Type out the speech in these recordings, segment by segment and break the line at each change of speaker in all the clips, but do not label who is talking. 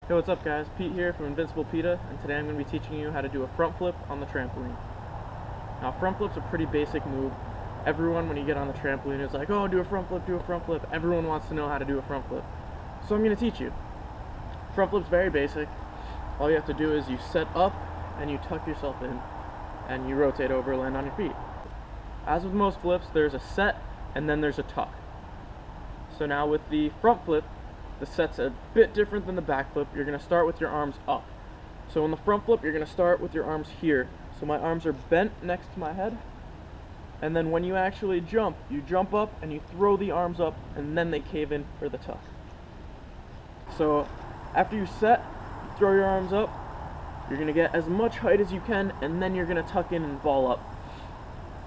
Hey, what's up guys? Pete here from InvinciblePita, and today I'm going to be teaching you how to do a front flip on the trampoline. Now, front flip's a pretty basic move. Everyone, when you get on the trampoline, is like, oh, do a front flip, do a front flip. Everyone wants to know how to do a front flip. So I'm going to teach you. Front flip's very basic. All you have to do is you set up, and you tuck yourself in, and you rotate over, land on your feet. As with most flips, there's a set, and then there's a tuck. So now with the front flip, the set's a bit different than the back flip. You're going to start with your arms up. So in the front flip, you're going to start with your arms here. So my arms are bent next to my head. And then when you actually jump, you jump up and you throw the arms up, and then they cave in for the tuck. So after you set, you throw your arms up, you're going to get as much height as you can, and then you're going to tuck in and ball up.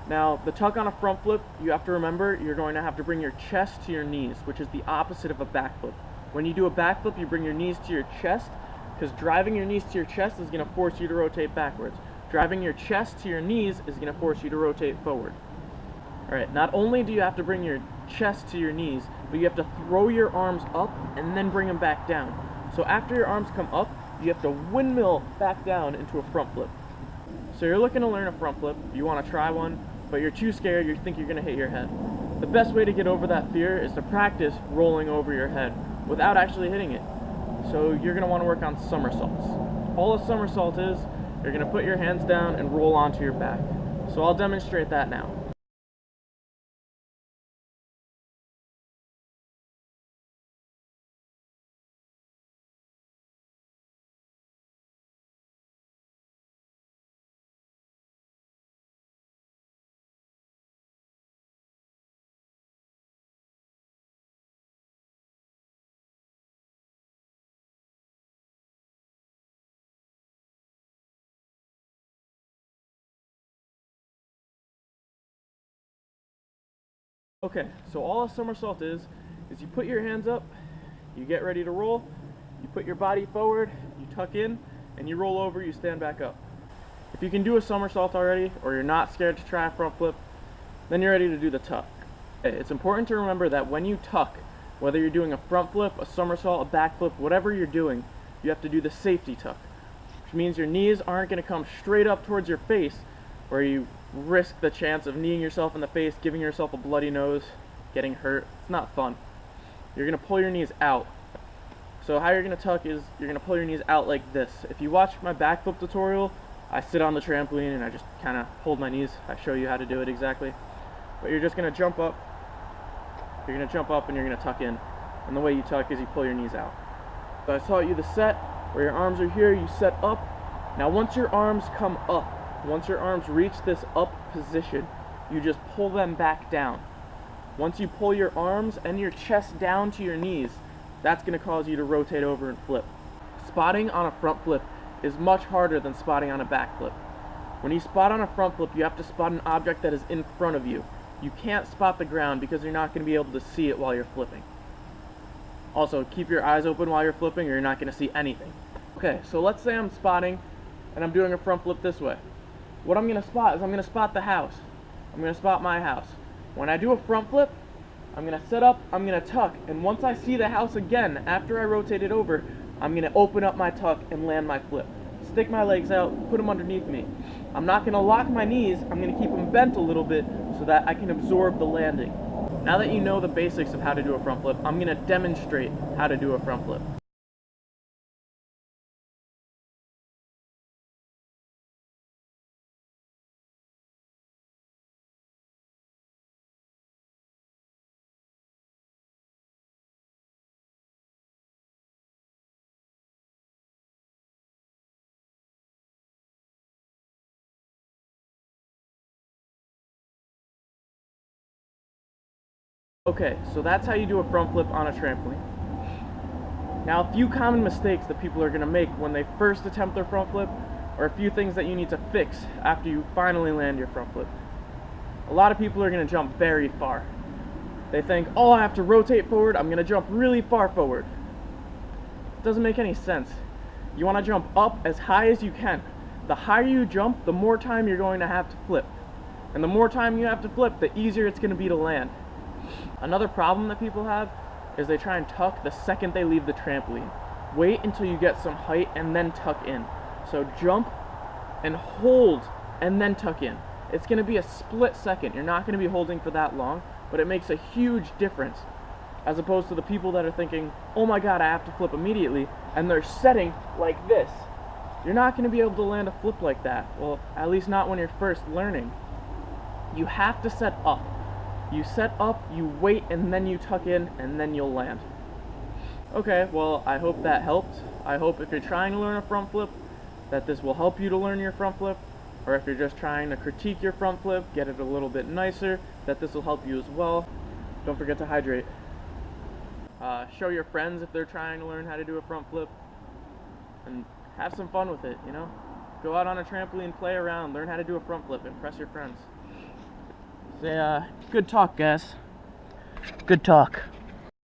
Now, the tuck on a front flip, you have to remember, you're going to have to bring your chest to your knees, which is the opposite of a back flip. When you do a back flip, you bring your knees to your chest, because driving your knees to your chest is going to force you to rotate backwards. Driving your chest to your knees is going to force you to rotate forward. Alright, not only do you have to bring your chest to your knees, but you have to throw your arms up and then bring them back down. So after your arms come up, you have to windmill back down into a front flip. So you're looking to learn a front flip, you want to try one, but you're too scared, you think you're going to hit your head. The best way to get over that fear is to practice rolling over your head without actually hitting it. So you're going to want to work on somersaults. All a somersault is, you're going to put your hands down and roll onto your back. So I'll demonstrate that now. Okay, so all a somersault is you put your hands up, you get ready to roll, you put your body forward, you tuck in, and you roll over, you stand back up. If you can do a somersault already, or you're not scared to try a front flip, then you're ready to do the tuck. Okay, it's important to remember that when you tuck, whether you're doing a front flip, a somersault, a back flip, whatever you're doing, you have to do the safety tuck, which means your knees aren't going to come straight up towards your face, where you risk the chance of kneeing yourself in the face, giving yourself a bloody nose, getting hurt. It's not fun. You're going to pull your knees out. So how you're going to tuck is you're going to pull your knees out like this. If you watch my backflip tutorial, I sit on the trampoline and I just kind of hold my knees. I show you how to do it exactly. But you're just going to jump up. You're going to jump up and you're going to tuck in. And the way you tuck is you pull your knees out. So I taught you the set where your arms are here, you set up. Now once your arms come up, once your arms reach this up position, you just pull them back down. Once you pull your arms and your chest down to your knees, that's going to cause you to rotate over and flip. Spotting on a front flip is much harder than spotting on a back flip. When you spot on a front flip, you have to spot an object that is in front of you. You can't spot the ground because you're not going to be able to see it while you're flipping. Also, keep your eyes open while you're flipping or you're not going to see anything. Okay, so let's say I'm spotting and I'm doing a front flip this way. What I'm going to spot is I'm going to spot the house. I'm going to spot my house. When I do a front flip, I'm going to set up, I'm going to tuck, and once I see the house again, after I rotate it over, I'm going to open up my tuck and land my flip. Stick my legs out, put them underneath me. I'm not going to lock my knees, I'm going to keep them bent a little bit so that I can absorb the landing. Now that you know the basics of how to do a front flip, I'm going to demonstrate how to do a front flip. Okay, so that's how you do a front flip on a trampoline. Now, a few common mistakes that people are going to make when they first attempt their front flip, or a few things that you need to fix after you finally land your front flip. A lot of people are going to jump very far. They think, oh, I have to rotate forward, I'm going to jump really far forward. It doesn't make any sense. You want to jump up as high as you can. The higher you jump, the more time you're going to have to flip. And the more time you have to flip, the easier it's going to be to land. Another problem that people have is they try and tuck the second they leave the trampoline. wait until you get some height and then tuck in. So jump and hold and then tuck in. It's going to be a split second. You're not going to be holding for that long, but it makes a huge difference, as opposed to the people that are thinking, oh my god, I have to flip immediately, and they're setting like this. You're not going to be able to land a flip like that. Well, at least not when you're first learning. You have to set up. You set up, you wait, and then you tuck in, and then you'll land. Okay, well, I hope that helped. I hope if you're trying to learn a front flip, that this will help you to learn your front flip. Or if you're just trying to critique your front flip, get it a little bit nicer, that this will help you as well. Don't forget to hydrate. Show your friends if they're trying to learn how to do a front flip. And have some fun with it, you know? Go out on a trampoline, play around, learn how to do a front flip, impress your friends. Say, good talk, guys. Good talk.